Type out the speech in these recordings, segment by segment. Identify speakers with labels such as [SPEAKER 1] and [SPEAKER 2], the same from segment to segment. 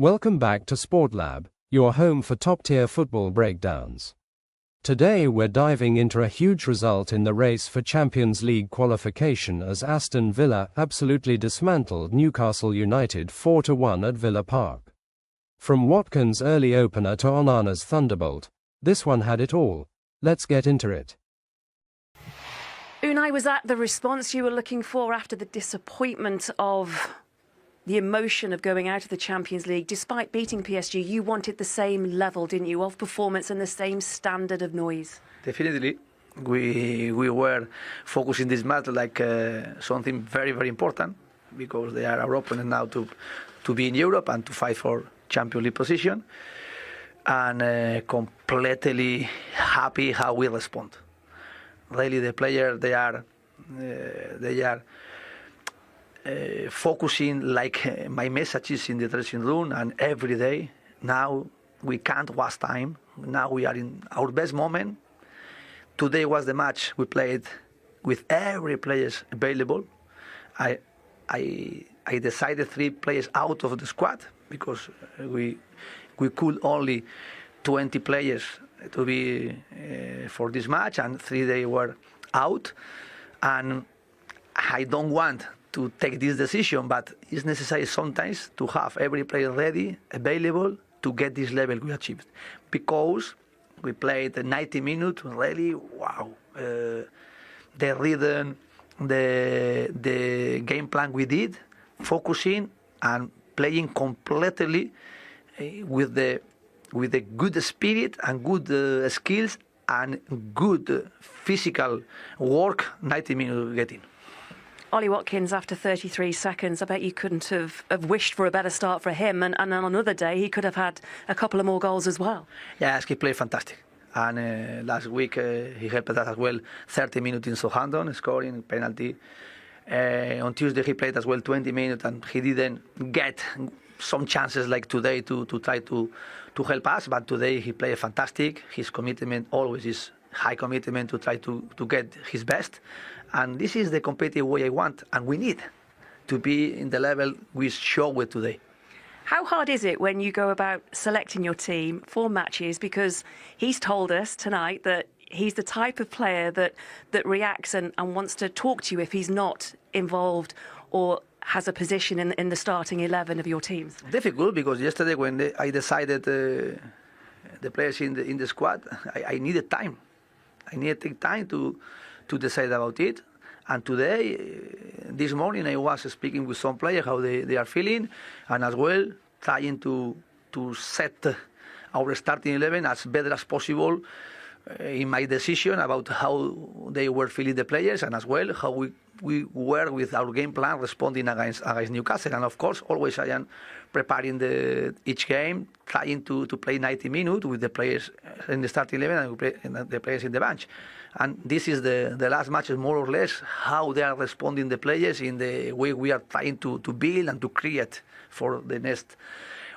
[SPEAKER 1] Welcome back to SportLab, your home for top-tier football breakdowns. Today we're diving into a huge result in the race for Champions League qualification as Aston Villa absolutely dismantled Newcastle United 4-1 at Villa Park. From Watkins' early opener to Onana's thunderbolt, this one had it all. Let's get into it.
[SPEAKER 2] Unai, was that the response you were looking for after the disappointment of the emotion of going out of the Champions League? Despite beating PSG, you wanted the same level, didn't you, of performance and the same standard of noise?
[SPEAKER 3] Definitely. We were focusing this match like something very, very important, because they are our opponent now to be in Europe and to fight for Champions League position. And completely happy how we respond. Really, the players, they are focusing like my messages in the dressing room and every day. Now we can't waste time. Now we are in our best moment. Today was the match we played with every player available. I decided 3 players out of the squad because we could only 20 players to be for this match, and 3 they were out. And I don't want to take this decision, but it's necessary sometimes to have every player ready, available to get this level we achieved. Because we played 90 minutes, really, wow. The rhythm, the game plan we did, focusing and playing completely with the good spirit and good skills and good physical work. 90 minutes getting.
[SPEAKER 2] Ollie Watkins, after 33 seconds, I bet you couldn't have wished for a better start for him. And on another day, he could have had a couple of more goals as well.
[SPEAKER 3] Yes, he played fantastic. And last week, he helped us as well 30 minutes in Southampton, scoring penalty. On Tuesday, he played as well 20 minutes, and he didn't get some chances like today to try to help us. But today, he played fantastic. His commitment always is high commitment to try to get his best. And this is the competitive way I want, and we need to be in the level we show it today.
[SPEAKER 2] How hard is it when you go about selecting your team for matches? Because he's told us tonight that he's the type of player that reacts and wants to talk to you if he's not involved or has a position in the starting 11 of your teams.
[SPEAKER 3] Difficult, because yesterday when I decided the players in the squad, I needed time. I needed to take time to decide about it. And today, this morning, I was speaking with some players how they are feeling, and as well trying to set our starting 11 as better as possible in my decision about how they were feeling, the players, and as well how we were with our game plan responding against Newcastle. And of course, always I am preparing each game, trying to play 90 minutes with the players in the starting 11 and the players in the bench. And this is the last matches, more or less, how they are responding, the players, in the way we are trying to build and to create for the next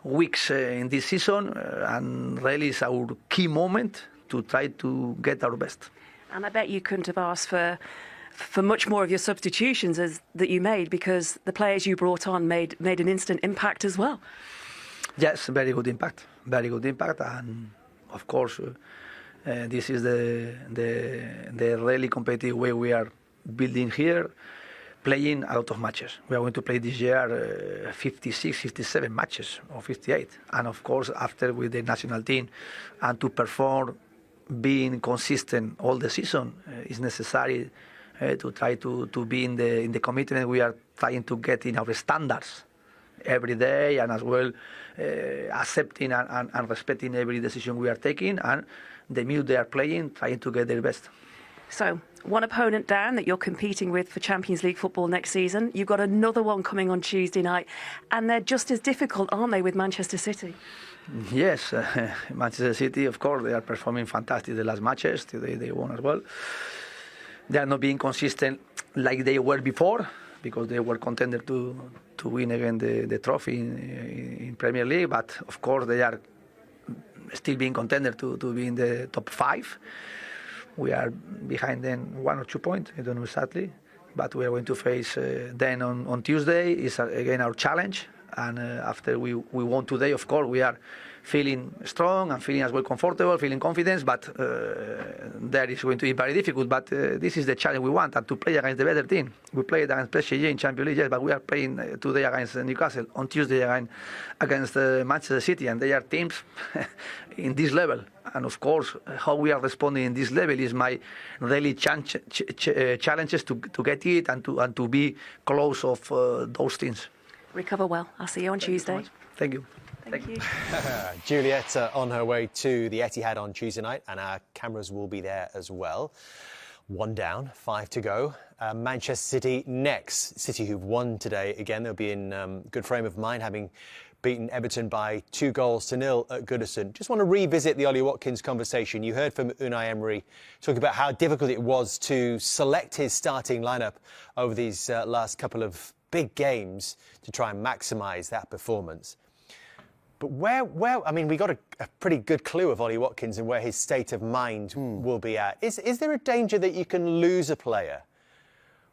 [SPEAKER 3] weeks in this season. And really it's our key moment to try to get our best.
[SPEAKER 2] And I bet you couldn't have asked for much more of your substitutions that you made, because the players you brought on made an instant impact as well.
[SPEAKER 3] Yes, very good impact. Very good impact. And of course, this is the really competitive way we are building here, playing a lot of matches. We are going to play this year 56, 57 matches, or 58. And of course, after with the national team, and to perform, being consistent all the season is necessary to try to be in the commitment we are trying to get in our standards every day, and as well accepting and respecting every decision we are taking, and the minute they are playing, trying to get their best.
[SPEAKER 2] So, one opponent down that you're competing with for Champions League football next season. You've got another one coming on Tuesday night, and they're just as difficult, aren't they, with Manchester City?
[SPEAKER 3] Yes, Manchester City, of course, they are performing fantastic the last matches. Today they won as well. They are not being consistent like they were before, because they were contender to win again the trophy in Premier League. But of course they are still being contender to be in the top 5. We are behind them 1 or 2 points, I don't know exactly. But we are going to face them on Tuesday. It's again our challenge. And after we won today, of course, we are feeling strong and feeling as well comfortable, feeling confidence, but that is going to be very difficult. But this is the challenge we want, and to play against the better team. We played against PSG in Champions League, yes, but we are playing today against Newcastle, on Tuesday against Manchester City, and they are teams in this level. And of course, how we are responding in this level is my really challenges to get it and to be close of those teams.
[SPEAKER 2] Recover well. I'll see you on Tuesday.
[SPEAKER 3] Thank you.
[SPEAKER 2] Thank you.
[SPEAKER 4] Juliet on her way to the Etihad on Tuesday night, and our cameras will be there as well. 1 down, 5 to go. Manchester City next. City who've won today. Again, they'll be in good frame of mind, having beaten Everton by 2-0 at Goodison. Just want to revisit the Ollie Watkins conversation. You heard from Unai Emery talking about how difficult it was to select his starting lineup over these last couple of big games to try and maximise that performance. But where I mean, we got a pretty good clue of Ollie Watkins and where his state of mind will be at. Is there a danger that you can lose a player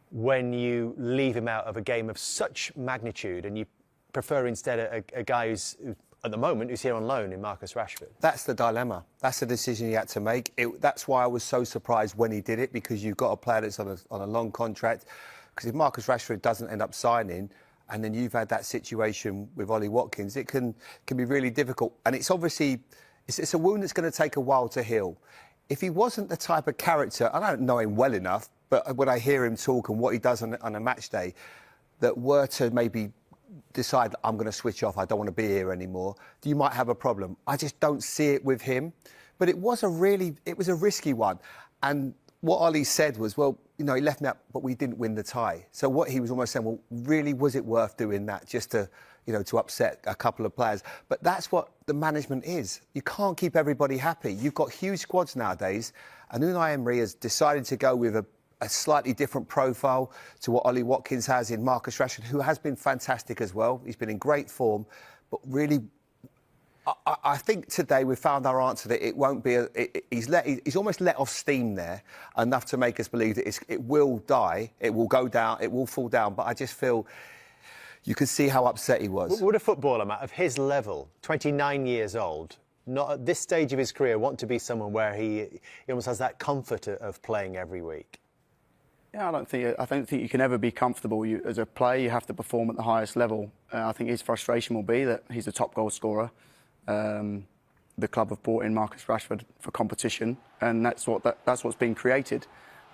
[SPEAKER 4] when you leave him out of a game of such magnitude and you prefer instead a guy who's, at the moment, who's here on loan in Marcus Rashford?
[SPEAKER 5] That's the dilemma. That's the decision he had to make. That's why I was so surprised when he did it, because you've got a player that's on a long contract. Because if Marcus Rashford doesn't end up signing, and then you've had that situation with Ollie Watkins, it can be really difficult. And it's obviously, it's a wound that's going to take a while to heal. If he wasn't the type of character, I don't know him well enough, but when I hear him talk and what he does on a match day, that were to maybe decide, I'm going to switch off, I don't want to be here anymore, you might have a problem. I just don't see it with him. But it was a risky one. And what Ollie said was, well, you know, he left me out, but we didn't win the tie. So what he was almost saying, well, really, was it worth doing that just to, you know, to upset a couple of players? But that's what the management is. You can't keep everybody happy. You've got huge squads nowadays, and Unai Emery has decided to go with a slightly different profile to what Ollie Watkins has in Marcus Rashford, who has been fantastic as well. He's been in great form, but really, I think today we found our answer that it won't be. He's almost let off steam there enough to make us believe that it will die, it will go down, it will fall down. But I just feel you can see how upset he was.
[SPEAKER 4] Would a footballer, Matt, of his level, 29 years old, not at this stage of his career, want to be someone where he almost has that comfort of playing every week?
[SPEAKER 6] Yeah, I don't think you can ever be comfortable. As a player, you have to perform at the highest level. I think his frustration will be that he's the top goal scorer. The club have brought in Marcus Rashford for competition, and that's what's been created.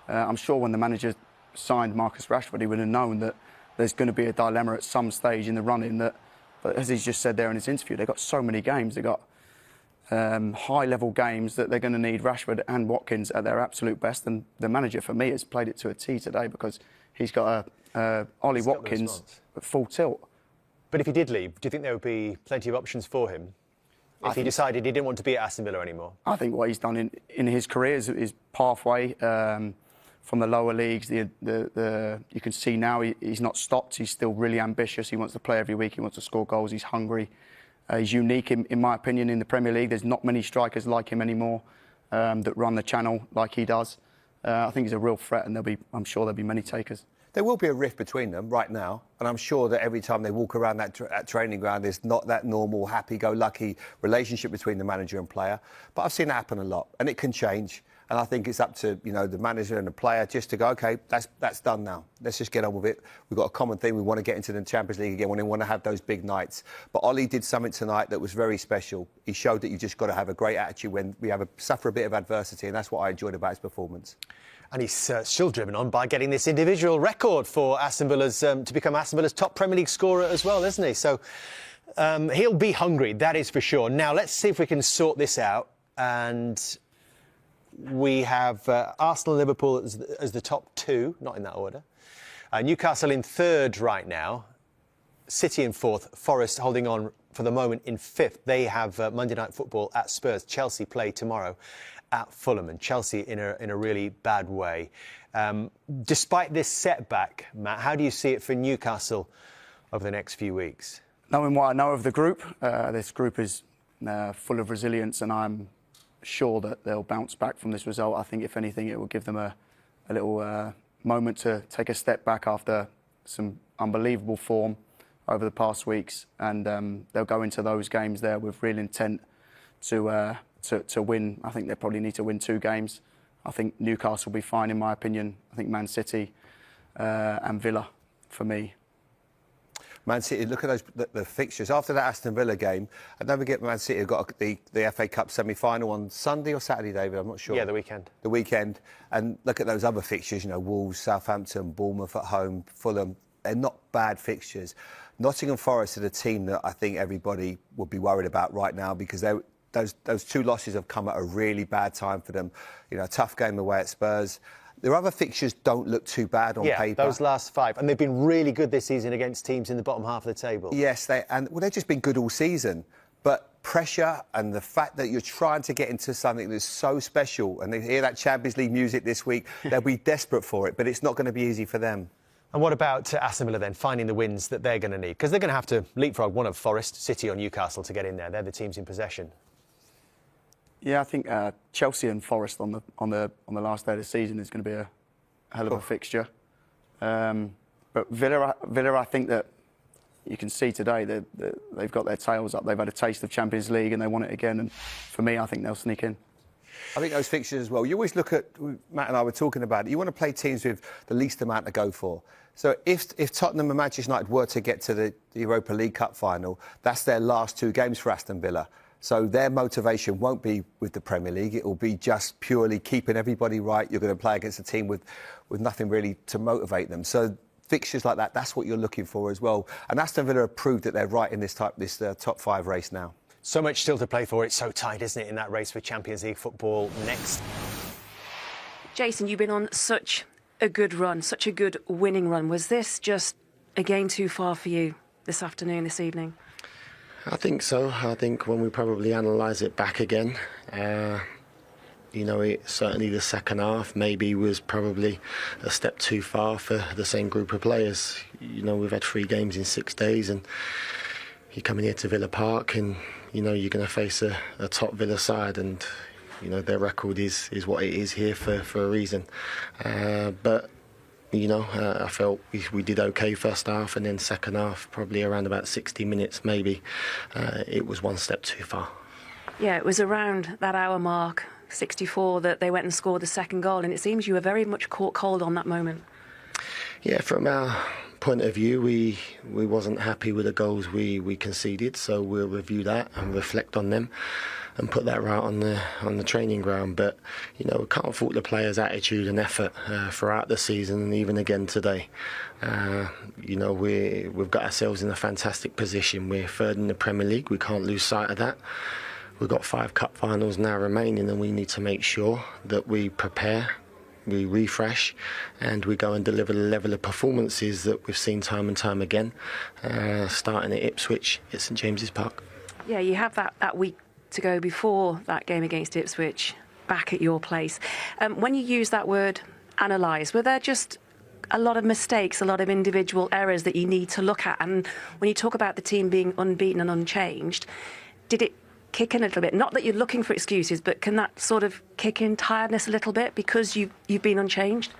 [SPEAKER 6] I'm sure when the manager signed Marcus Rashford, he would have known that there's going to be a dilemma at some stage in the run-in. But as he's just said there in his interview, they've got so many games. They've got high-level games that they're going to need Rashford and Watkins at their absolute best. And the manager, for me, has played it to a T today, because he's got Ollie Watkins at full tilt.
[SPEAKER 4] But if he did leave, do you think there would be plenty of options for him? If he decided he didn't want to be at Aston Villa anymore?
[SPEAKER 6] I think what he's done in his career is pathway from the lower leagues. You can see now he's not stopped. He's still really ambitious. He wants to play every week. He wants to score goals. He's hungry. He's unique, in my opinion, in the Premier League. There's not many strikers like him anymore that run the channel like he does. I think he's a real threat, and I'm sure there'll be many takers.
[SPEAKER 5] There will be a rift between them right now, and I'm sure that every time they walk around that training ground, there's not that normal, happy-go-lucky relationship between the manager and player. But I've seen it happen a lot, and it can change. And I think it's up to, you know, the manager and the player just to go, OK, that's done now. Let's just get on with it. We've got a common thing. We want to get into the Champions League again. We want to have those big nights. But Ollie did something tonight that was very special. He showed that you just got to have a great attitude when we suffer a bit of adversity, and that's what I enjoyed about his performance.
[SPEAKER 4] And he's still driven on by getting this individual record for Aston Villa's to become Aston Villa's top Premier League scorer as well, isn't he? So he'll be hungry, that is for sure. Now, let's see if we can sort this out. And we have Arsenal and Liverpool as the top two, not in that order. Newcastle in third right now. City in fourth. Forest holding on for the moment in fifth. They have Monday Night Football at Spurs. Chelsea play tomorrow at Fulham, and Chelsea in a really bad way. Despite this setback, Matt, how do you see it for Newcastle over the next few weeks?
[SPEAKER 6] Knowing what I know of the group, this group is full of resilience, and I'm sure that they'll bounce back from this result. I think, if anything, it will give them a little moment to take a step back after some unbelievable form over the past weeks, and they'll go into those games there with real intent to win. I think they probably need to win 2 games. I think Newcastle will be fine, in my opinion. I think Man City and Villa, for me.
[SPEAKER 5] Man City, look at the fixtures. After that Aston Villa game, and don't forget Man City have got the FA Cup semi-final on Sunday or Saturday, David, I'm not sure.
[SPEAKER 4] Yeah, the weekend.
[SPEAKER 5] The weekend. And look at those other fixtures, Wolves, Southampton, Bournemouth at home, Fulham. They're not bad fixtures. Nottingham Forest are the team that I think everybody would be worried about right now, because those 2 losses have come at a really bad time for them. A tough game away at Spurs. Their other fixtures don't look too bad on paper.
[SPEAKER 4] Yeah, those last 5. And they've been really good this season against teams in the bottom half of the table.
[SPEAKER 5] Yes, they've just been good all season. But pressure and the fact that you're trying to get into something that's so special, and they hear that Champions League music this week, they'll be desperate for it, but it's not going to be easy for them.
[SPEAKER 4] And what about Aston Villa then, finding the wins that they're going to need? Because they're going to have to leapfrog one of Forest, City or Newcastle to get in there. They're the teams in possession.
[SPEAKER 6] Yeah, I think Chelsea and Forest on the last day of the season is going to be a hell of a fixture. But Villa, I think that you can see today that they've got their tails up. They've had a taste of Champions League and they want it again. And for me, I think they'll sneak in.
[SPEAKER 5] I think those fixtures as well. You always look at, Matt and I were talking about it, you want to play teams with the least amount to go for. So if Tottenham and Manchester United were to get to the Europa League Cup final, that's their last 2 games for Aston Villa. So their motivation won't be with the Premier League. It will be just purely keeping everybody right. You're going to play against a team with nothing really to motivate them. So fixtures like that, that's what you're looking for as well. And Aston Villa have proved that they're right in this top 5 race now.
[SPEAKER 4] So much still to play for. It's so tight, isn't it, in that race for Champions League football next.
[SPEAKER 2] Jason, you've been on such a good run, such a good winning run. Was this just a game too far for you this afternoon, this evening?
[SPEAKER 7] I think so. I think when we probably analyse it back again, certainly the second half maybe was probably a step too far for the same group of players. We've had 3 games in 6 days, and you're coming here to Villa Park, and you're going to face a top Villa side, and their record is what it is here for a reason. But I felt we did okay first half, and then second half, probably around about 60 minutes maybe, it was one step too far.
[SPEAKER 2] Yeah, it was around that hour mark, 64, that they went and scored the second goal, and it seems you were very much caught cold on that moment.
[SPEAKER 7] Yeah, from our point of view, we wasn't happy with the goals we conceded, so we'll review that and reflect on them and put that right on the training ground. But we can't fault the players' attitude and effort throughout the season, and even again today. We've got ourselves in a fantastic position. We're 3rd in the Premier League. We can't lose sight of that. We've got 5 cup finals now remaining, and we need to make sure that we prepare, we refresh, and we go and deliver the level of performances that we've seen time and time again, starting at Ipswich at St James's Park.
[SPEAKER 2] Yeah, you have that week to go before that game against Ipswich, back at your place. When you use that word analyse, were there just a lot of mistakes, a lot of individual errors that you need to look at? And when you talk about the team being unbeaten and unchanged, did it kick in a little bit? Not that you're looking for excuses, but can that sort of kick in tiredness a little bit because you've been unchanged?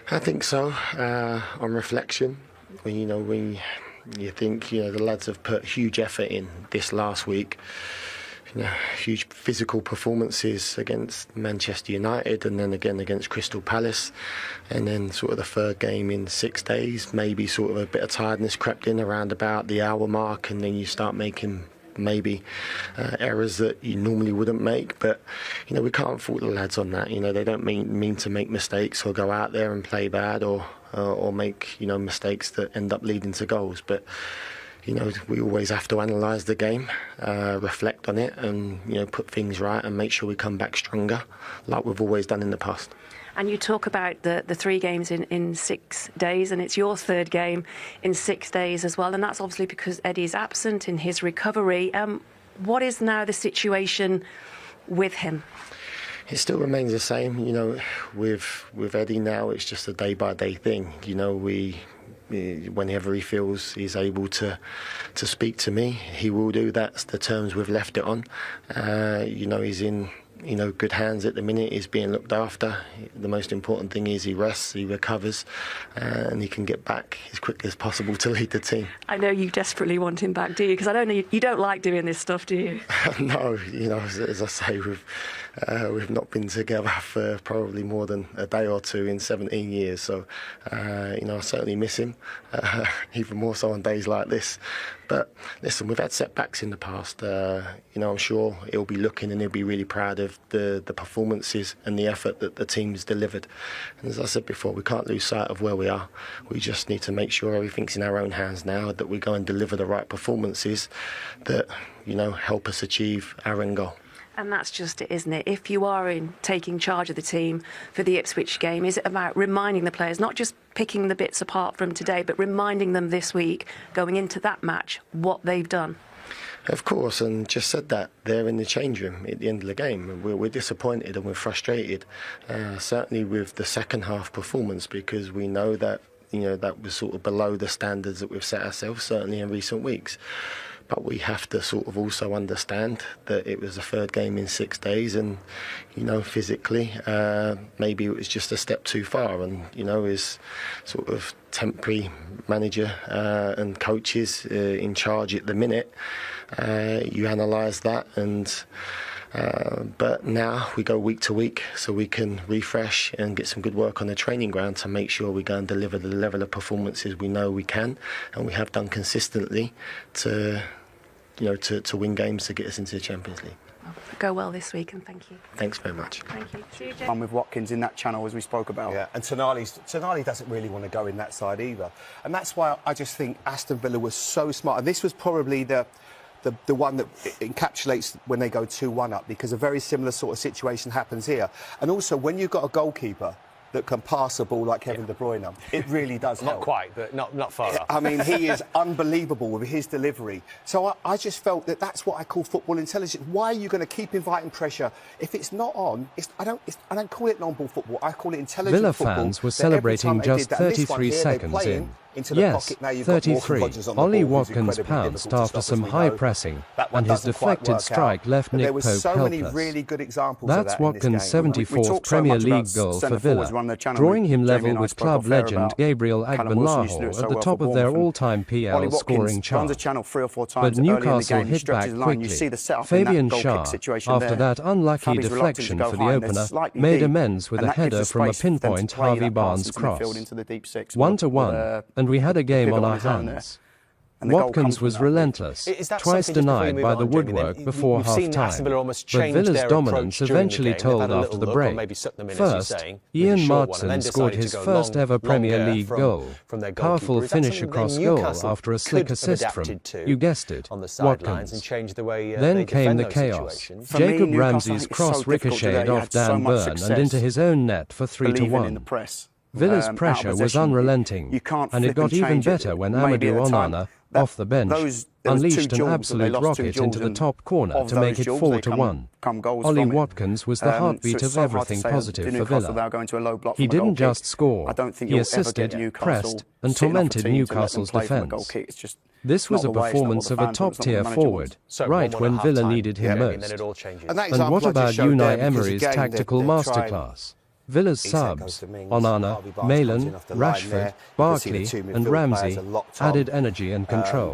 [SPEAKER 7] I think so. On reflection, when you think the lads have put huge effort in this last week, huge physical performances against Manchester United, and then again against Crystal Palace, and then sort of the 3rd game in 6 days, maybe sort of a bit of tiredness crept in around about the hour mark, and then you start making maybe errors that you normally wouldn't make. But we can't fault the lads on that. They don't mean to make mistakes or go out there and play bad or make mistakes that end up leading to goals. But we always have to analyse the game, reflect on it, and put things right and make sure we come back stronger, like we've always done in the past.
[SPEAKER 2] And you talk about the 3 games in 6 days, and it's your 3rd game in 6 days as well. And that's obviously because Eddie's absent in his recovery. What is now the situation with him?
[SPEAKER 7] It still remains the same. With Eddie now, it's just a day-by-day thing. Whenever he feels he's able to speak to me, he will do. That's the terms we've left it on. He's in good hands at the minute. He's being looked after. The most important thing is he rests, he recovers, and he can get back as quickly as possible to lead the team.
[SPEAKER 2] I know you desperately want him back, do you? Because I don't know, you don't like doing this stuff, do you?
[SPEAKER 7] No, as I say, we've not been together for probably more than a day or two in 17 years. So, I certainly miss him, even more so on days like this. But listen, we've had setbacks in the past. I'm sure he'll be looking and he'll be really proud of the performances and the effort that the team's delivered. And as I said before, we can't lose sight of where we are. We just need to make sure everything's in our own hands now, that we go and deliver the right performances that, help us achieve our end goal.
[SPEAKER 2] And that's just it, isn't it? If you are taking charge of the team for the Ipswich game, is it about reminding the players, not just picking the bits apart from today, but reminding them this week, going into that match, what they've done?
[SPEAKER 7] Of course, and just said that there in the change room at the end of the game. We're disappointed and we're frustrated, certainly with the second half performance, because we know that that was sort of below the standards that we've set ourselves, certainly in recent weeks. But we have to sort of also understand that it was the third game in 6 days, and physically maybe it was just a step too far, and his sort of temporary manager and coaches in charge at the minute, you analyse that, and but now we go week to week so we can refresh and get some good work on the training ground to make sure we go and deliver the level of performances we know we can and we have done consistently to win games to get us into the Champions League.
[SPEAKER 2] Go well this week, and thank you.
[SPEAKER 7] Thanks very much.
[SPEAKER 2] Thank you. See you, Jay.
[SPEAKER 6] I'm with Watkins in that channel, as we spoke about.
[SPEAKER 5] Yeah, and Tonali doesn't really want to go in that side either. And that's why I just think Aston Villa was so smart. And this was probably the one that encapsulates when they go 2-1 up, because a very similar sort of situation happens here. And also, when you've got a goalkeeper that can pass a ball like Kevin De Bruyne, it really does help.
[SPEAKER 4] Not quite, but not far up.
[SPEAKER 5] I mean, he is unbelievable with his delivery. So I just felt that that's what I call football intelligence. Why are you going to keep inviting pressure? If it's not on, I don't call it long-ball football. I call it intelligent
[SPEAKER 1] Villa
[SPEAKER 5] football.
[SPEAKER 1] fans were celebrating just 33 seconds in. Yes, 33. Ollie Watkins pounced after some high pressing, and his deflected strike left Nick Pope helpless.
[SPEAKER 5] There were so many really good examples
[SPEAKER 1] That's
[SPEAKER 5] of that
[SPEAKER 1] Watkins'
[SPEAKER 5] in this game.
[SPEAKER 1] 74th Premier League goal for Villa, drawing him level with club legend Gabriel Agbenlaho at the top of their all-time PL scoring chart. But Newcastle hit back quickly. Fabian Schär, after that unlucky deflection for the opener, made amends with a header from a pinpoint Harvey Barnes cross. 1-1. And we had a game on our hands. Watkins was relentless, twice denied by the woodwork before half-time, but Villa's dominance eventually told after the break. First, Ian Martin scored his first ever Premier League goal, powerful finish across goal after a slick assist from, you guessed it, Watkins. Then came the chaos. Jacob Ramsey's cross ricocheted off Dan Burn and into his own net for 3-1. Villa's pressure was unrelenting, and it got even better when Amadou Onana, off the bench, unleashed an absolute rocket into the top corner to make it 4-1. Ollie Watkins was the heartbeat of everything positive for Villa. He didn't just score, he assisted, pressed, and tormented Newcastle's defence. This was a performance of a top-tier forward, right when Villa needed him most. And what about Unai Emery's tactical masterclass? Villa's subs, Onana, Malin, Rashford, Barkley and Ramsey, added energy and control.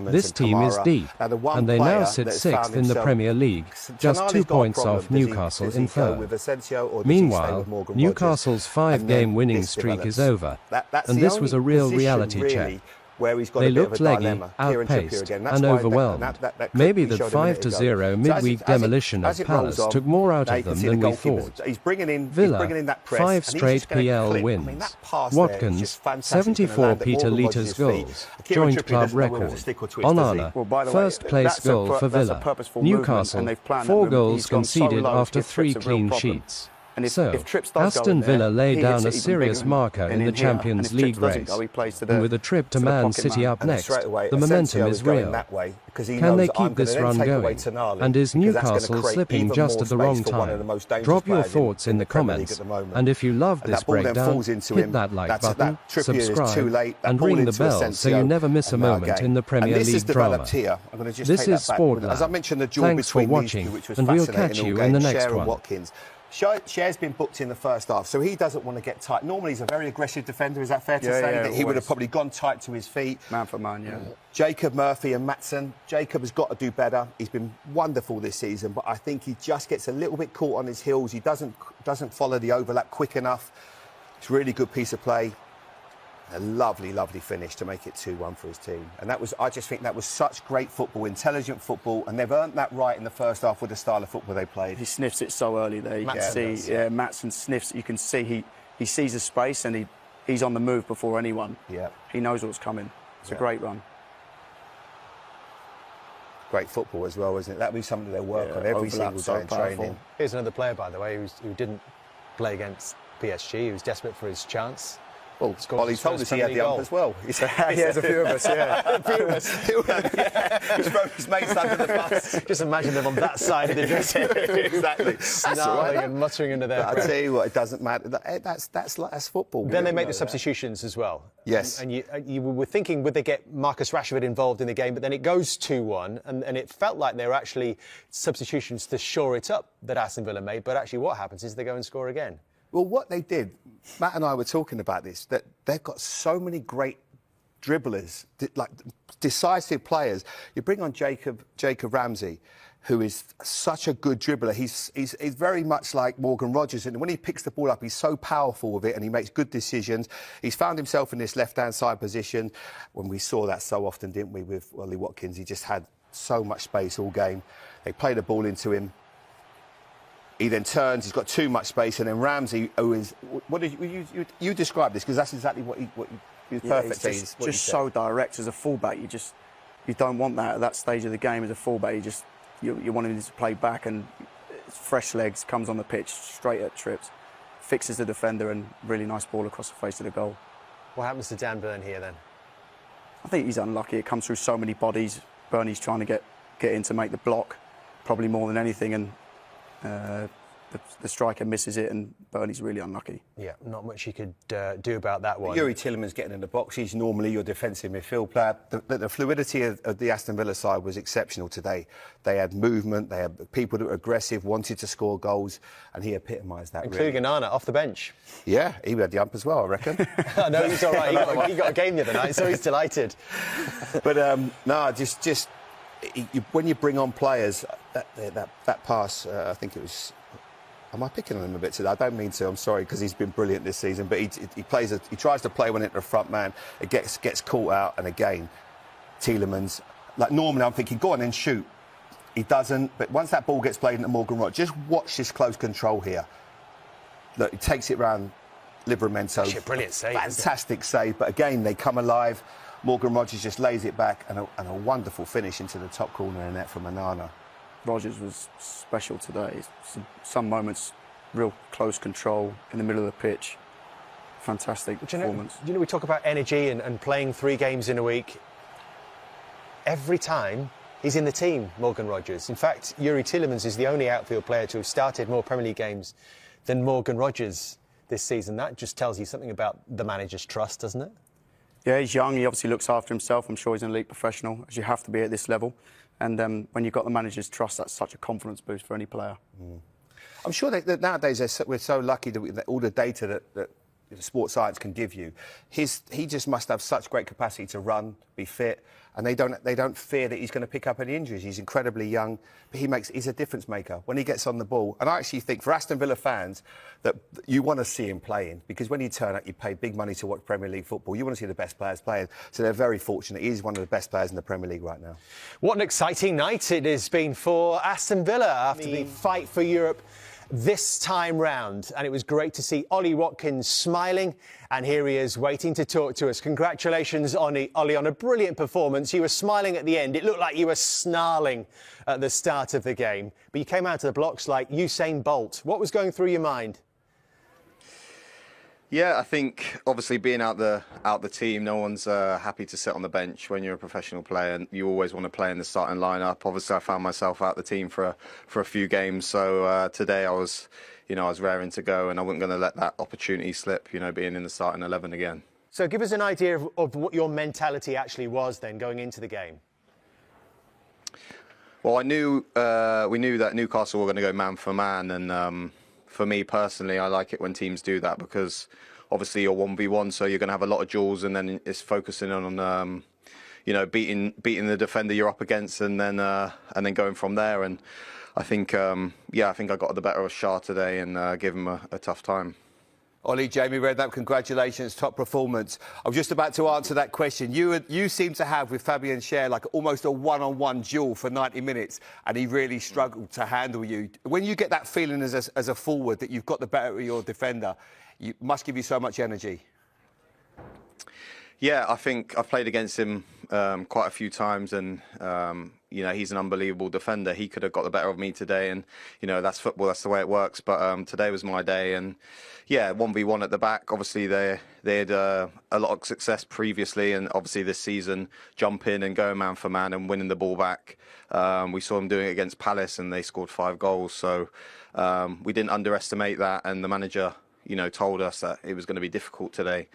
[SPEAKER 1] This team is deep, and they now sit 6th in the Premier League, just 2 points off Newcastle in 3rd. Meanwhile, Newcastle's 5-game winning streak is over, and this was a real reality check. They looked leggy, outpaced and overwhelmed. Maybe that 5-0 midweek demolition of Palace took more out of them than we thought. Villa, 5 straight PL wins. Watkins, 74 Peter Litres goals, joint club record. Onana, first place goal for Villa. Newcastle, 4 goals conceded after 3 clean sheets.
[SPEAKER 6] And
[SPEAKER 1] So,
[SPEAKER 6] if Trips does
[SPEAKER 1] Aston
[SPEAKER 6] go in there,
[SPEAKER 1] Villa lay
[SPEAKER 6] he
[SPEAKER 1] down
[SPEAKER 6] hits
[SPEAKER 1] a
[SPEAKER 6] it even
[SPEAKER 1] serious
[SPEAKER 6] bigger
[SPEAKER 1] marker in the
[SPEAKER 6] here. And
[SPEAKER 1] Champions
[SPEAKER 6] if
[SPEAKER 1] League
[SPEAKER 6] Trips doesn't
[SPEAKER 1] race.
[SPEAKER 6] go, he plays to
[SPEAKER 1] And with a trip to
[SPEAKER 6] the
[SPEAKER 1] Man
[SPEAKER 6] pocket
[SPEAKER 1] City
[SPEAKER 6] man.
[SPEAKER 1] up
[SPEAKER 5] And
[SPEAKER 1] next,
[SPEAKER 5] straight away,
[SPEAKER 1] the momentum
[SPEAKER 5] Asensio
[SPEAKER 1] is
[SPEAKER 5] going
[SPEAKER 1] real.
[SPEAKER 5] that way because he
[SPEAKER 1] Can
[SPEAKER 5] knows
[SPEAKER 1] they
[SPEAKER 5] that I'm
[SPEAKER 1] keep this
[SPEAKER 5] gonna
[SPEAKER 1] run
[SPEAKER 5] then take away
[SPEAKER 1] going?
[SPEAKER 5] Tonali,
[SPEAKER 1] And is
[SPEAKER 5] because that's gonna
[SPEAKER 1] Newcastle
[SPEAKER 5] create
[SPEAKER 1] slipping
[SPEAKER 5] even
[SPEAKER 1] just
[SPEAKER 5] more
[SPEAKER 1] at the
[SPEAKER 5] space
[SPEAKER 1] wrong
[SPEAKER 5] for one of the
[SPEAKER 1] time?
[SPEAKER 5] most dangerous
[SPEAKER 1] Drop your
[SPEAKER 5] players
[SPEAKER 1] thoughts in the
[SPEAKER 5] Premier League
[SPEAKER 1] comments.
[SPEAKER 5] at the moment.
[SPEAKER 1] And if you love
[SPEAKER 5] And
[SPEAKER 1] this
[SPEAKER 5] that ball then
[SPEAKER 1] breakdown,
[SPEAKER 5] falls into
[SPEAKER 1] hit
[SPEAKER 5] him.
[SPEAKER 1] that like
[SPEAKER 5] That
[SPEAKER 1] button,
[SPEAKER 5] Trippier is
[SPEAKER 1] subscribe,
[SPEAKER 5] too late. That
[SPEAKER 1] and
[SPEAKER 5] ball
[SPEAKER 1] ring the
[SPEAKER 5] into
[SPEAKER 1] bell so
[SPEAKER 5] Asensio,
[SPEAKER 1] you never miss a
[SPEAKER 5] and now
[SPEAKER 1] moment
[SPEAKER 5] again.
[SPEAKER 1] in the Premier
[SPEAKER 5] and this
[SPEAKER 1] League
[SPEAKER 5] is developed
[SPEAKER 1] drama.
[SPEAKER 5] here. I'm going to just
[SPEAKER 1] This
[SPEAKER 5] take
[SPEAKER 1] is
[SPEAKER 5] that back.
[SPEAKER 1] SportLab.
[SPEAKER 5] As I mentioned, the duel
[SPEAKER 1] Thanks for
[SPEAKER 5] between these
[SPEAKER 1] watching,
[SPEAKER 5] two, which was
[SPEAKER 1] and we'll
[SPEAKER 5] fascinating
[SPEAKER 1] catch you
[SPEAKER 5] all
[SPEAKER 1] in the
[SPEAKER 5] game,
[SPEAKER 1] next
[SPEAKER 5] Cher and
[SPEAKER 1] one.
[SPEAKER 5] Watkins. Cher's been booked in the first half, so he doesn't want to get tight. Normally, he's a very aggressive defender. Is that fair to say?
[SPEAKER 6] Yeah,
[SPEAKER 5] that he would have probably gone tight to his feet.
[SPEAKER 6] Man for man, yeah.
[SPEAKER 5] Jacob Murphy and Maatsen. Jacob has got to do better. He's been wonderful this season, but I think he just gets a little bit caught on his heels. He doesn't follow the overlap quick enough. It's a really good piece of play. A lovely, lovely finish to make it 2-1 for his team. And I just think that was such great football, intelligent football, and they've earned that right in the first half with the style of football they played.
[SPEAKER 6] He sniffs it so early there. You can see, Maatsen sniffs. You can see he sees the space and he's on the move before anyone.
[SPEAKER 5] Yeah.
[SPEAKER 6] He knows what's coming. It's a great run.
[SPEAKER 5] Great football as well, isn't it? That'll be something they work on every single day in training.
[SPEAKER 4] Here's another player, by the way, who didn't play against PSG, who was desperate for his chance.
[SPEAKER 5] Well, Ollie told us he had the ump as well.
[SPEAKER 6] He has a few of us, yeah.
[SPEAKER 5] A few of us. He's thrown his mates under the bus.
[SPEAKER 4] Just imagine them on that side of the dressing room.
[SPEAKER 5] Exactly.
[SPEAKER 4] Snarling and muttering under their breath.
[SPEAKER 5] I'll tell you what, it doesn't matter. That's football.
[SPEAKER 4] Then they make the substitutions as well.
[SPEAKER 5] Yes.
[SPEAKER 4] And you were thinking, would they get Marcus Rashford involved in the game? But then it goes 2-1, and it felt like they were actually substitutions to shore it up that Aston Villa made. But actually what happens is they go and score again.
[SPEAKER 5] Well, what they did, Matt and I were talking about this, that they've got so many great dribblers, like decisive players. You bring on Jacob Ramsey, who is such a good dribbler. He's very much like Morgan Rogers, and when he picks the ball up, he's so powerful with it, and he makes good decisions. He's found himself in this left-hand side position. When we saw that so often, didn't we, with Ollie Watkins? He just had so much space all game. They play the ball into him. He then turns, he's got too much space, and then Ramsey, who is... What did you describe this, because that's exactly what he's perfect.
[SPEAKER 6] He's just so direct as a fullback. You don't want that at that stage of the game as a fullback. You want him to play back, and fresh legs, comes on the pitch straight at Trips, fixes the defender, and really nice ball across the face of the goal.
[SPEAKER 4] What happens to Dan Burn here then?
[SPEAKER 6] I think he's unlucky. It comes through so many bodies. Bernie's trying to get in to make the block, probably more than anything, and the striker misses it, and Bernie's really unlucky.
[SPEAKER 4] Yeah, not much you could do about that one.
[SPEAKER 5] Youri Tielemans getting in the box. He's normally your defensive midfield player. The fluidity of the Aston Villa side was exceptional today. They had movement, they had people that were aggressive, wanted to score goals, and he epitomised that.
[SPEAKER 4] Including Onana off the bench.
[SPEAKER 5] Yeah, he had the ump as well, I reckon.
[SPEAKER 4] No, he's all right. He got a game the other night, so he's delighted.
[SPEAKER 5] But when you bring on players, that pass, I think it was. Am I picking on him a bit today? I don't mean to. I'm sorry, because he's been brilliant this season. But he tries to play one into the front man. It gets caught out, and again, Tielemans. Like normally, I'm thinking, go on and shoot. He doesn't. But once that ball gets played into Morgan Rogers, just watch this close control here. Look, he takes it round Livramento.
[SPEAKER 4] Actually, a brilliant save.
[SPEAKER 5] Fantastic save. But again, they come alive. Morgan Rogers just lays it back, and a wonderful finish into the top corner of the net from Onana.
[SPEAKER 6] Rogers was special today. Some moments, real close control in the middle of the pitch. Fantastic performance.
[SPEAKER 4] You know, we talk about energy and playing 3 games in a week. Every time he's in the team, Morgan Rogers. In fact, Youri Tielemans is the only outfield player to have started more Premier League games than Morgan Rogers this season. That just tells you something about the manager's trust, doesn't it?
[SPEAKER 6] Yeah, he's young. He obviously looks after himself. I'm sure he's an elite professional, as you have to be at this level. And when you've got the manager's trust, that's such a confidence boost for any player.
[SPEAKER 5] I'm sure that nowadays we're so lucky that all the data that sports science can give you. He just must have such great capacity to run, be fit, and they don't fear that he's going to pick up any injuries. He's incredibly young, but he's a difference maker when he gets on the ball. And I actually think for Aston Villa fans that you want to see him playing, because when you turn up, you pay big money to watch Premier League football. You want to see the best players playing. So they're very fortunate. He's one of the best players in the Premier League right now.
[SPEAKER 4] What an exciting night it has been for Aston Villa after the fight for Europe this time round, and it was great to see Ollie Watkins smiling, and here he is waiting to talk to us. Congratulations, Ollie, on a brilliant performance. You were smiling at the end. It looked like you were snarling at the start of the game, but you came out of the blocks like Usain Bolt. What was going through your mind?
[SPEAKER 8] Yeah, I think obviously being out the team, no one's happy to sit on the bench when you're a professional player, and you always want to play in the starting lineup. Obviously, I found myself out the team for a few games, so today I was raring to go, and I wasn't going to let that opportunity slip. Being in the starting 11 again. So
[SPEAKER 4] give us an idea of what your mentality actually was then going into the game.
[SPEAKER 8] Well, we knew that Newcastle were going to go man for man, and for me personally, I like it when teams do that because obviously you're 1v1, so you're going to have a lot of duels, and then it's focusing on beating the defender you're up against, and then going from there. And I think I got the better of Shah today and gave him a tough time.
[SPEAKER 5] Ollie, Jamie Redknapp, congratulations, top performance. I was just about to answer that question. You seem to have, with Fabian Schär, like almost a one-on-one duel for 90 minutes, and he really struggled to handle you. When you get that feeling as a forward that you've got the better of your defender, it must give you so much energy.
[SPEAKER 8] Yeah, I think I've played against him quite a few times, and he's an unbelievable defender. He could have got the better of me today, and that's football. That's the way it works. But today was my day, and yeah, 1v1 at the back. Obviously, they had a lot of success previously, and obviously this season, jumping and going man for man and winning the ball back. We saw them doing it against Palace, and they scored 5 goals. So we didn't underestimate that, and the manager, told us that it was going to be difficult today.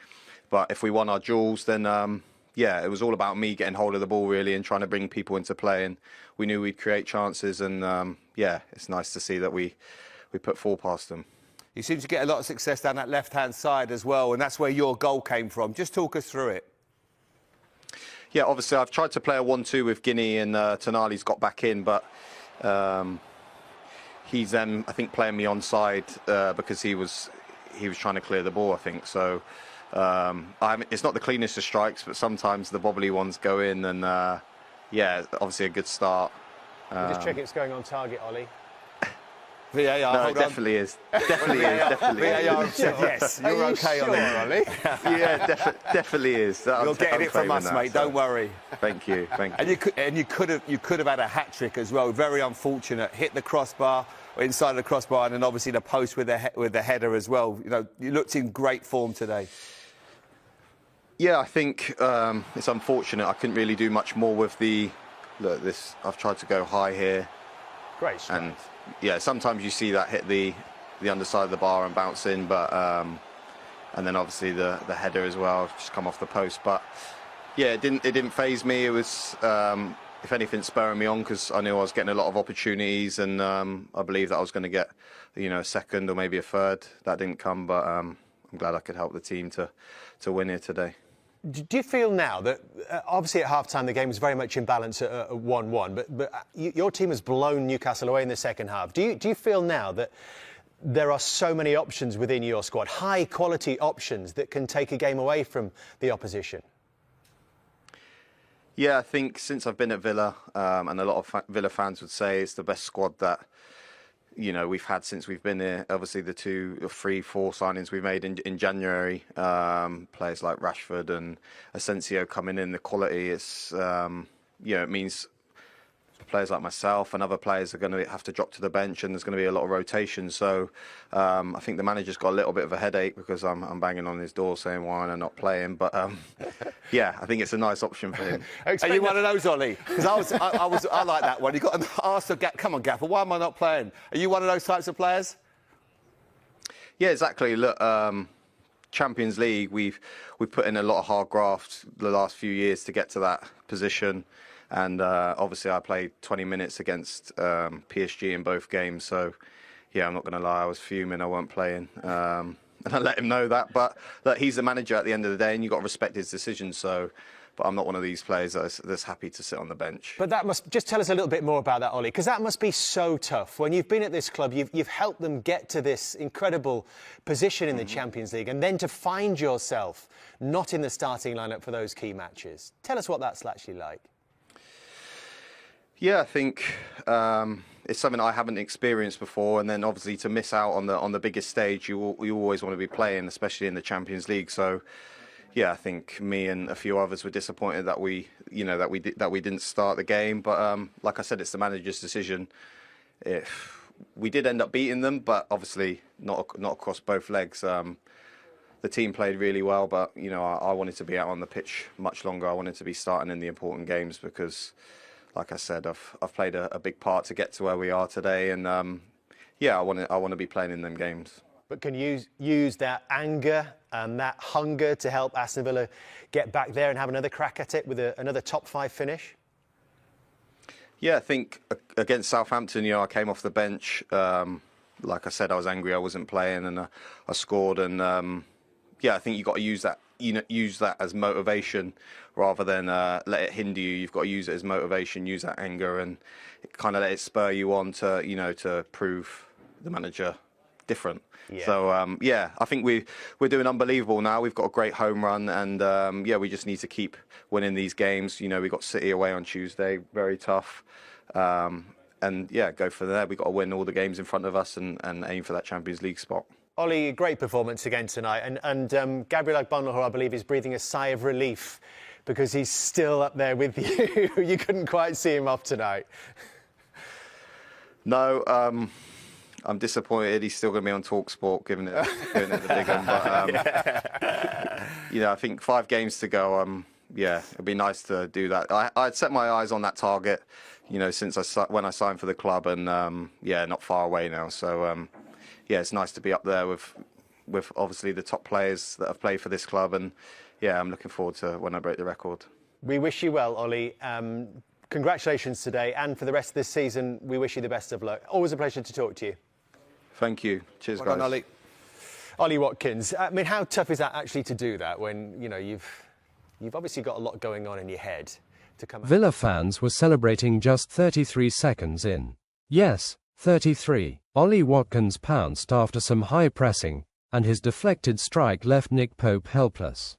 [SPEAKER 8] But if we won our duels, then it was all about me getting hold of the ball really and trying to bring people into play. And we knew we'd create chances, and it's nice to see that we put 4 past them.
[SPEAKER 5] You seem to get a lot of success down that left-hand side as well, and that's where your goal came from. Just talk us through it.
[SPEAKER 8] Yeah, obviously I've tried to play a 1-2 with Guinea, and Tonali's got back in, but he's then, I think, playing me onside because he was trying to clear the ball, I think. So it's not the cleanest of strikes, but sometimes the wobbly ones go in, and obviously a good start.
[SPEAKER 4] Just check it's going on target, Ollie.
[SPEAKER 5] VAR,
[SPEAKER 8] no, it definitely is. Definitely is. Definitely.
[SPEAKER 5] VAR said yes. You're okay on it, Ollie.
[SPEAKER 8] Yeah, definitely is.
[SPEAKER 5] You're getting it from us, mate. Don't worry.
[SPEAKER 8] Thank you.
[SPEAKER 5] And you could have had a hat trick as well. Very unfortunate. Hit the crossbar, inside the crossbar, and then obviously the post with the header as well. You looked in great form today.
[SPEAKER 8] Yeah, I think it's unfortunate. I couldn't really do much more with this. I've tried to go high here.
[SPEAKER 4] Great strike.
[SPEAKER 8] And yeah, sometimes you see that hit the underside of the bar and bounce in, but and then obviously the header as well, just come off the post. But yeah, it didn't faze me. It was if anything spurring me on because I knew I was getting a lot of opportunities, and I believed that I was going to get a second or maybe a third. That didn't come, but I'm glad I could help the team to win here today.
[SPEAKER 4] Do you feel now that, obviously at half-time the game was very much in balance at 1-1, but your team has blown Newcastle away in the second half. Do you feel now that there are so many options within your squad, high-quality options that can take a game away from the opposition?
[SPEAKER 8] Yeah, I think since I've been at Villa, and a lot of Villa fans would say it's the best squad that we've had since we've been here. Obviously, the 2 or 3, 4 signings we made in January, players like Rashford and Asensio coming in, the quality is, it means players like myself and other players are going to have to drop to the bench, and there's going to be a lot of rotation. So I think the manager's got a little bit of a headache because I'm banging on his door saying why am I not playing. But yeah, I think it's a nice option for him.
[SPEAKER 5] Are you one of those, Ollie? Because I like that one. You got to ask the come on, Gaffer, why am I not playing? Are you one of those types of players?
[SPEAKER 8] Yeah, exactly. Look, Champions League, we've put in a lot of hard graft the last few years to get to that position. And obviously I played 20 minutes against PSG in both games. So, yeah, I'm not going to lie, I was fuming, I weren't playing. And I let him know that. But look, he's the manager at the end of the day, and you've got to respect his decision. So, but I'm not one of these players that's happy to sit on the bench.
[SPEAKER 4] But that must... Just tell us a little bit more about that, Ollie, because that must be so tough. When you've been at this club, you've helped them get to this incredible position in the Champions League, and then to find yourself not in the starting lineup for those key matches. Tell us what that's actually like.
[SPEAKER 8] Yeah, I think it's something I haven't experienced before, and then obviously to miss out on the biggest stage, you always want to be playing, especially in the Champions League. So, yeah, I think me and a few others were disappointed that we didn't start the game. But like I said, it's the manager's decision. We did end up beating them, but obviously not across both legs. The team played really well, but I wanted to be out on the pitch much longer. I wanted to be starting in the important games because, like I said, I've played a big part to get to where we are today, and I want to be playing in them games.
[SPEAKER 4] But can you use that anger and that hunger to help Aston Villa get back there and have another crack at it with another top 5 finish?
[SPEAKER 8] Yeah, I think against Southampton, I came off the bench. Like I said, I was angry I wasn't playing, and I scored. And I think you've got to use that as motivation rather than let it hinder you. You've got to use it as motivation, use that anger, and kind of let it spur you on to to prove the manager different. Yeah. So I think we're doing unbelievable now. We've got a great home run, and we just need to keep winning these games. We got City away on Tuesday, very tough, and go for there. We've got to win all the games in front of us and aim for that Champions League spot.
[SPEAKER 4] Ollie, great performance again tonight, and Gabriel Agbonlahor, I believe, is breathing a sigh of relief because he's still up there with you. You couldn't quite see him off tonight.
[SPEAKER 8] No. I'm disappointed he's still going to be on TalkSport giving it the big one. But, I think 5 games to go. It'd be nice to do that. I'd set my eyes on that target, since when I signed for the club, and not far away now. So, it's nice to be up there with obviously the top players that have played for this club, and I'm looking forward to when I break the record.
[SPEAKER 4] We wish you well, Ollie. Congratulations today, and for the rest of this season, we wish you the best of luck. Always a pleasure to talk to you.
[SPEAKER 8] Thank you. Cheers,
[SPEAKER 5] Well
[SPEAKER 8] guys.
[SPEAKER 5] done, Ollie.
[SPEAKER 4] Ollie Watkins. I mean, how tough is that actually to do that when you've obviously got a lot going on in your head to come out?
[SPEAKER 1] Villa fans were celebrating just 33 seconds in. Yes, 33. Ollie Watkins pounced after some high pressing, and his deflected strike left Nick Pope helpless.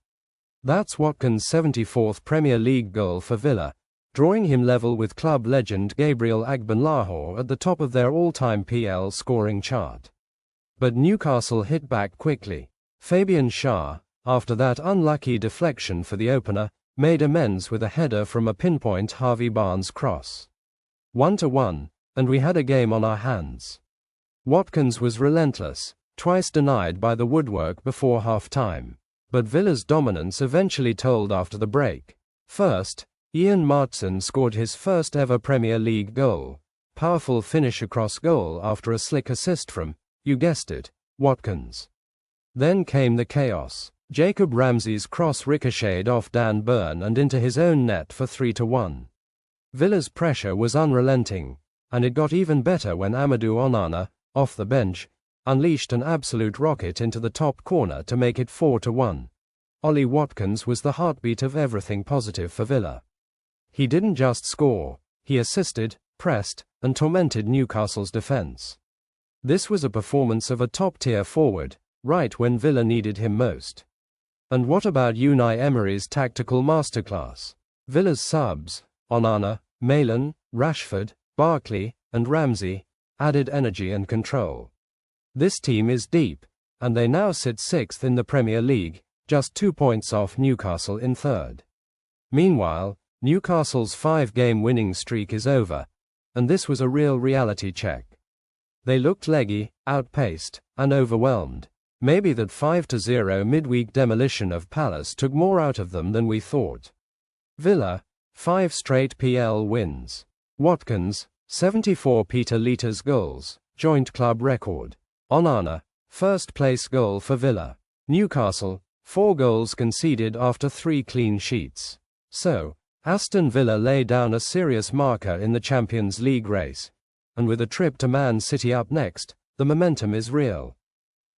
[SPEAKER 1] That's Watkins' 74th Premier League goal for Villa, drawing him level with club legend Gabriel Agbonlahor at the top of their all-time PL scoring chart. But Newcastle hit back quickly. Fabian Schär, after that unlucky deflection for the opener, made amends with a header from a pinpoint Harvey Barnes cross. 1-1, and we had a game on our hands. Watkins was relentless, twice denied by the woodwork before half-time. But Villa's dominance eventually told after the break. First, Ian Martson scored his first ever Premier League goal. Powerful finish across goal after a slick assist from, you guessed it, Watkins. Then came the chaos. Jacob Ramsey's cross ricocheted off Dan Burn and into his own net for 3-1. Villa's pressure was unrelenting, and it got even better when Amadou Onana, off the bench, unleashed an absolute rocket into the top corner to make it 4-1. Ollie Watkins was the heartbeat of everything positive for Villa. He didn't just score, he assisted, pressed, and tormented Newcastle's defence. This was a performance of a top-tier forward, right when Villa needed him most. And what about Unai Emery's tactical masterclass? Villa's subs, Onana, Malan, Rashford, Barkley, and Ramsey, added energy and control. This team is deep, and they now sit 6th in the Premier League, just 2 points off Newcastle in 3rd. Meanwhile, Newcastle's 5-game winning streak is over, and this was a real reality check. They looked leggy, outpaced, and overwhelmed. Maybe that 5-0 midweek demolition of Palace took more out of them than we thought. Villa, 5 straight PL wins. Watkins, 74 Peter Litas goals, joint club record. Onana, first-place goal for Villa. Newcastle, 4 goals conceded after 3 clean sheets. So, Aston Villa lay down a serious marker in the Champions League race. And with a trip to Man City up next, the momentum is real.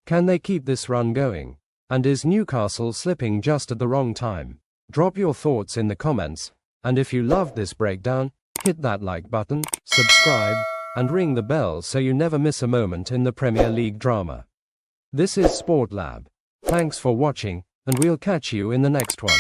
[SPEAKER 1] Can they keep this run going? And is Newcastle slipping just at the wrong time? Drop your thoughts in the comments, and if you loved this breakdown, hit that like button, subscribe, and ring the bell so you never miss a moment in the Premier League drama. This is SportLab. Thanks for watching, and we'll catch you in the next one.